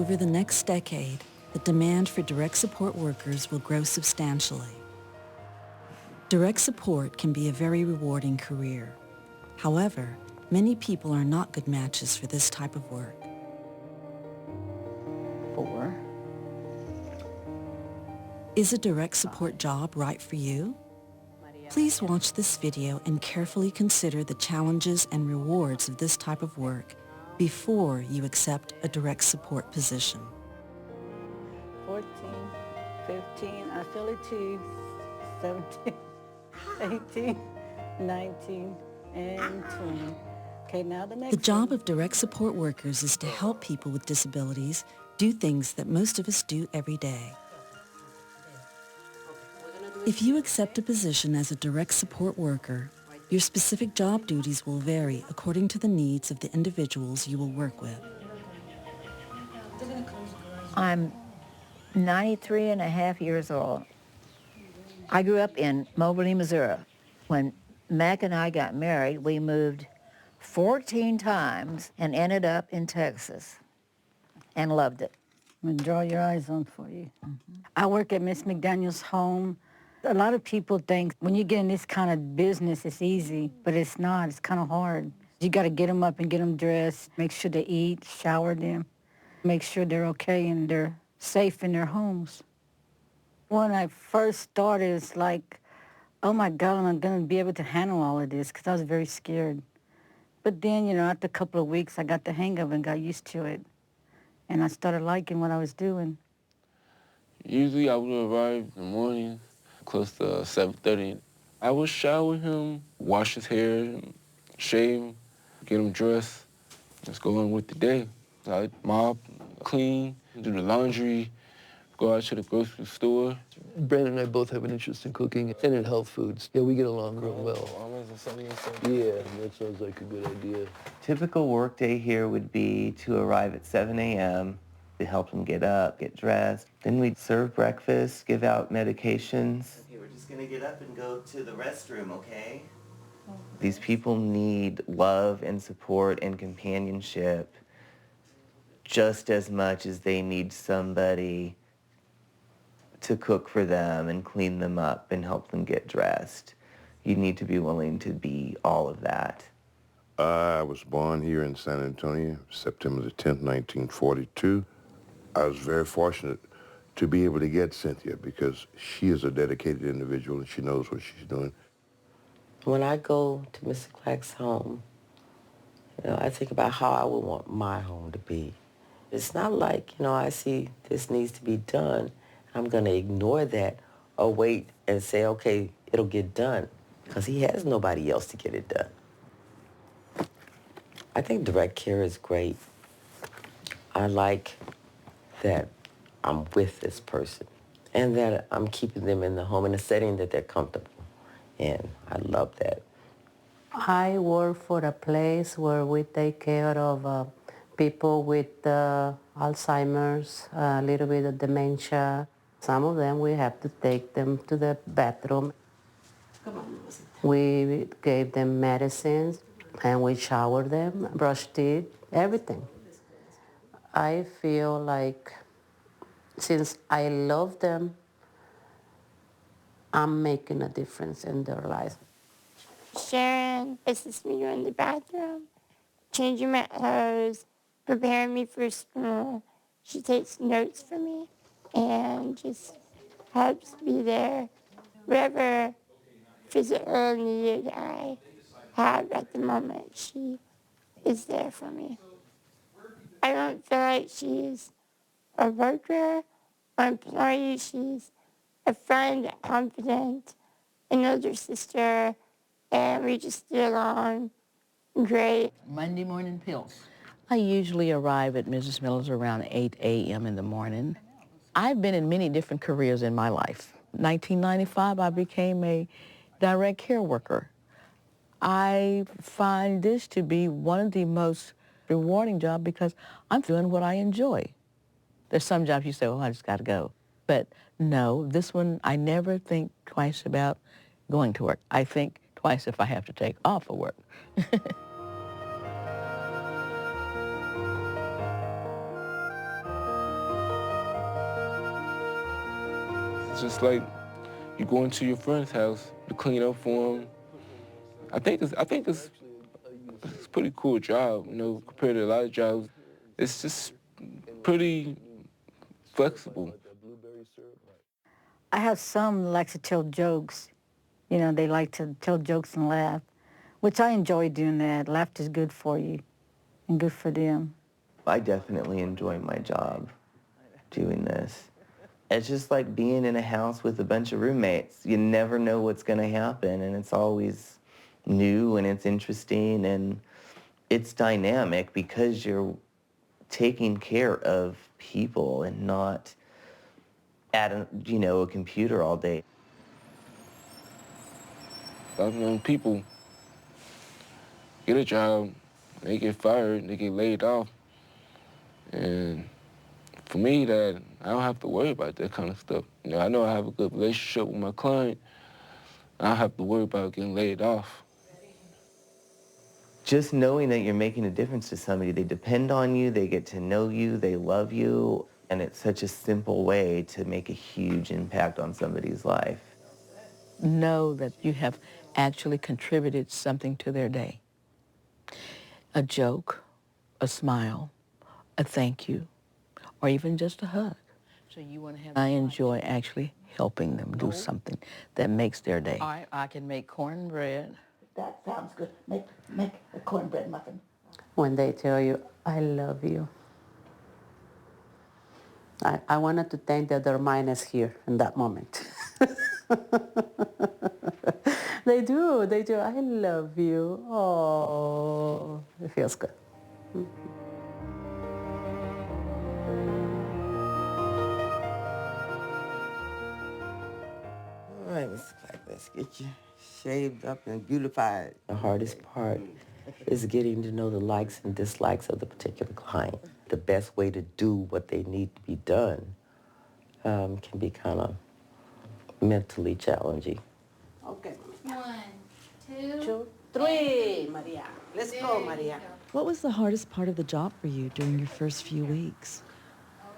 over the next decade, the demand for direct support workers will grow substantially. Direct support can be a very rewarding career. However, many people are not good matches for this type of work. 4. Is a direct support job right for you? Please watch this video and carefully consider the challenges and rewards of this type of work before you accept a direct support position. 14, 15, I feel it too. 17, 18, 19, and 20. Okay, now the next The job one. of direct support workers is to help people with disabilities do things that most of us do every day. If you accept a position as a direct support worker, your specific job duties will vary according to the needs of the individuals you will work with. I'm 93 and a half years old. I grew up in Moberly, Missouri. When Mac and I got married, we moved 14 times and ended up in Texas and loved it. I'm going to draw your eyes on for you. I work at Miss McDaniel's home. A lot of people think when you get in this kind of business, it's easy, but it's not. It's kind of hard. You got to get them up and get them dressed, make sure they eat, shower them, make sure they're okay and they're safe in their homes. When I first started, it's like, oh my God, am I going to be able to handle all of this? Because I was very scared. But then, after a couple of weeks, I got the hang of it and got used to it. And I started liking what I was doing. Usually I would arrive in the morning, close to 7:30. I would shower him, wash his hair, shave him, get him dressed, just go on with the day. I'd mop, clean, do the laundry, go out to the grocery store. Brandon and I both have an interest in cooking and in health foods. Yeah, we get along real well. Yeah, that sounds like a good idea. Typical workday here would be to arrive at 7 a.m., to help them get up, get dressed. Then we'd serve breakfast, give out medications. Okay, we're just gonna get up and go to the restroom, okay? These people need love and support and companionship just as much as they need somebody to cook for them and clean them up and help them get dressed. You need to be willing to be all of that. I was born here in San Antonio, September the 10th, 1942. I was very fortunate to be able to get Cynthia because she is a dedicated individual and she knows what she's doing. When I go to Mr. Clark's home, I think about how I would want my home to be. It's not like, I see this needs to be done. I'm going to ignore that or wait and say, okay, it'll get done, because he has nobody else to get it done. I think direct care is great. I like that I'm with this person and that I'm keeping them in the home in a setting that they're comfortable. And I love that. I work for a place where we take care of people with Alzheimer's, a little bit of dementia. Some of them we have to take them to the bathroom. We gave them medicines and we shower them, brush teeth, everything. I feel like since I love them, I'm making a difference in their lives. Sharon assists me in the bathroom, changing my clothes, preparing me for school. She takes notes for me and just helps me there. Whatever physical need I have at the moment, she is there for me. I don't feel like she's a worker or employee. She's a friend, confidant, an older sister, and we just get along great. Monday morning pills. I usually arrive at Mrs. Miller's around 8 a.m. in the morning. I've been in many different careers in my life. 1995, I became a direct care worker. I find this to be one of the most rewarding jobs because I'm doing what I enjoy. There's some jobs you say, well, I just got to go. But no, this one, I never think twice about going to work. I think twice if I have to take off of work. It's just like you go into your friend's house to clean up for them. I think it's a pretty cool job, compared to a lot of jobs. It's just pretty flexible. I have some likes to tell jokes. They like to tell jokes and laugh, which I enjoy doing that. Laughter is good for you and good for them. I definitely enjoy my job doing this. It's just like being in a house with a bunch of roommates. You never know what's going to happen, and it's always new and it's interesting and it's dynamic because you're taking care of people and not at a computer all day. I've known people get a job, they get fired, they get laid off. And for me, that I don't have to worry about that kind of stuff. I know I have a good relationship with my client. I don't have to worry about getting laid off. Just knowing that you're making a difference to somebody, they depend on you, they get to know you, they love you, and it's such a simple way to make a huge impact on somebody's life. Know that you have actually contributed something to their day. A joke, a smile, a thank you, or even just a hug. So you want to have. I enjoy actually helping them do something that makes their day. I can make cornbread. That sounds good. Make a cornbread muffin. When they tell you, I love you. I wanted to think that their mind is here in that moment. They do. I love you. Oh, it feels good. All right, Mr. Clark, let's get you shaved up and beautified. The hardest part is getting to know the likes and dislikes of the particular client. The best way to do what they need to be done can be kind of mentally challenging. Okay. 1, 2, 2, 3, Maria. Let's go, Maria. What was the hardest part of the job for you during your first few weeks?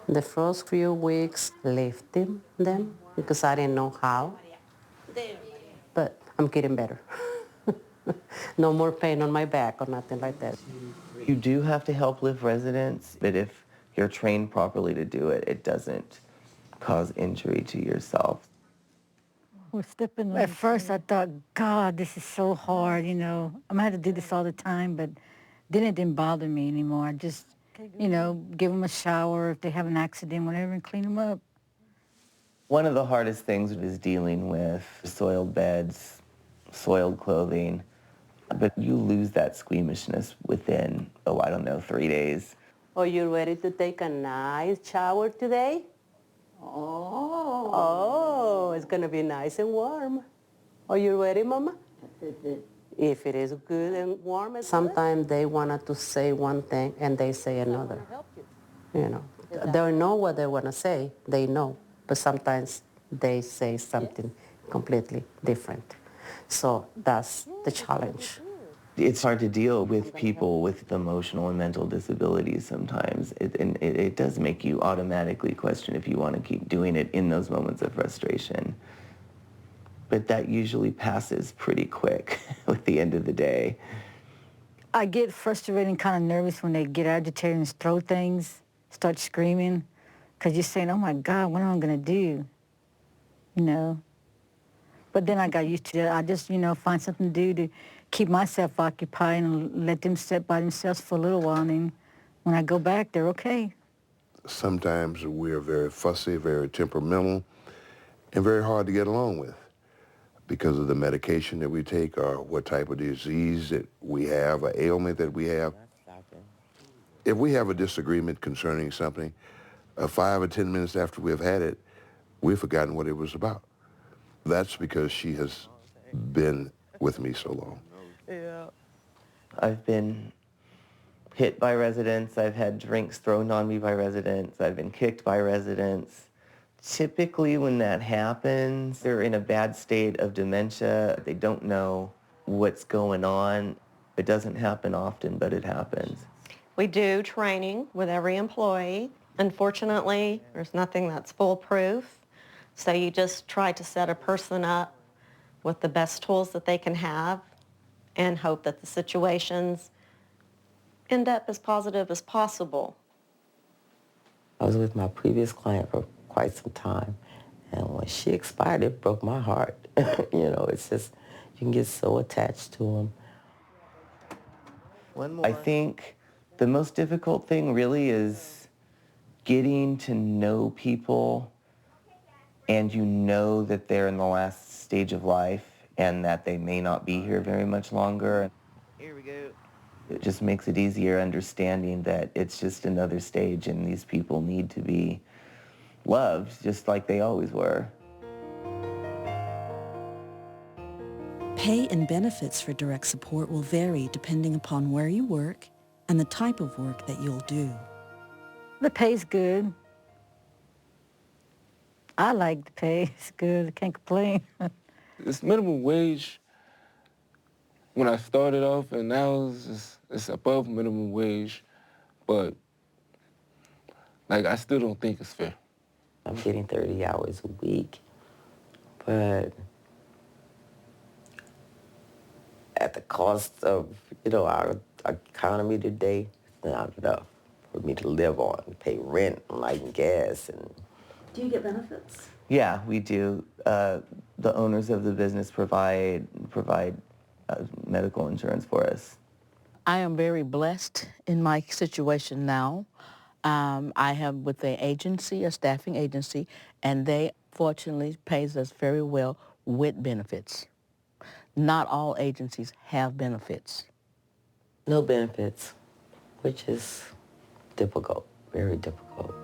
The first few weeks, lifting them because I didn't know how. But I'm getting better. No more pain on my back or nothing like that. You do have to help lift residents, but if you're trained properly to do it, it doesn't cause injury to yourself. At first, I thought, God, this is so hard, I'm going to have to do this all the time, but then it didn't bother me anymore. I just, give them a shower if they have an accident, whatever, and clean them up. One of the hardest things is dealing with soiled beds, soiled clothing, but you lose that squeamishness within, 3 days. Are you ready to take a nice shower today? Oh, it's going to be nice and warm. Are you ready, Mama? If it is good and warm. Sometimes they wanted to say one thing and they say another. They know what they want to say. They know. But sometimes they say something completely different. So that's the challenge. It's hard to deal with people with emotional and mental disabilities sometimes. It does make you automatically question if you want to keep doing it in those moments of frustration. But that usually passes pretty quick at the end of the day. I get frustrated and kind of nervous when they get agitated and throw things, start screaming, because you're saying, oh my God, what am I going to do? But then I got used to it. I just, find something to do to keep myself occupied and let them sit by themselves for a little while. And then when I go back, they're okay. Sometimes we're very fussy, very temperamental, and very hard to get along with because of the medication that we take or what type of disease that we have, or ailment that we have. If we have a disagreement concerning something, 5 or 10 minutes after we've had it, we've forgotten what it was about. That's because she has been with me so long. Yeah. I've been hit by residents. I've had drinks thrown on me by residents. I've been kicked by residents. Typically when that happens, they're in a bad state of dementia. They don't know what's going on. It doesn't happen often, but it happens. We do training with every employee. Unfortunately, there's nothing that's foolproof. So you just try to set a person up with the best tools that they can have and hope that the situations end up as positive as possible. I was with my previous client for quite some time, and when she expired, it broke my heart. You know, it's just, you can get so attached to them. I think the most difficult thing really is getting to know people and you know that they're in the last stage of life and that they may not be here very much longer. Here we go. It just makes it easier understanding that it's just another stage and these people need to be loved just like they always were. Pay and benefits for direct support will vary depending upon where you work and the type of work that you'll do. The pay's good. I like the pay. It's good. I can't complain. It's minimum wage when I started off, and now it's above minimum wage, but like I still don't think it's fair. I'm getting 30 hours a week, but at the cost of, you know, our economy today, it's not enough for me to live on, pay rent, light and gas. And Do you get benefits? Yeah, we do. The owners of the business provide medical insurance for us. I am very blessed in my situation now. I have with the agency, a staffing agency, and they fortunately pays us very well with benefits. Not all agencies have benefits. no benefits, which is difficult, very difficult.